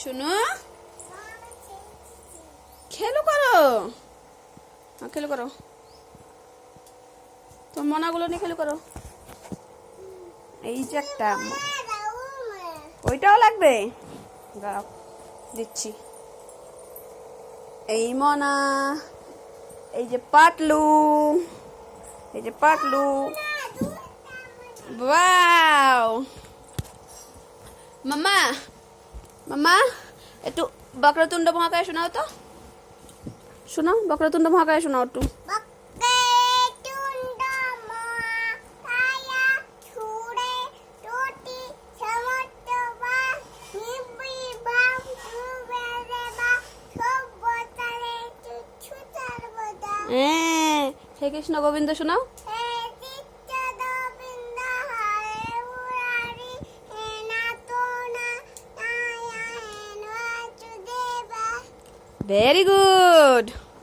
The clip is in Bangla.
শুনো, খেলো করো, খেলো করো, তোর মনাগুলো নিয়ে খেলো করো। এই যে একটা, ওইটাও লাগবে, দাঁড়াও দিচ্ছি। এই মনা, এই যে পাটলু, এই যে পাটলু, ওয়াও। মামা, মামা একটু বক্রতুণ্ড মহাকায় শোনাও তো, শোনাও বক্রতুণ্ড মহাকায় শোনাও একটু। হ্যাঁ, হে কৃষ্ণ গোবিন্দ শোনাও। Very good.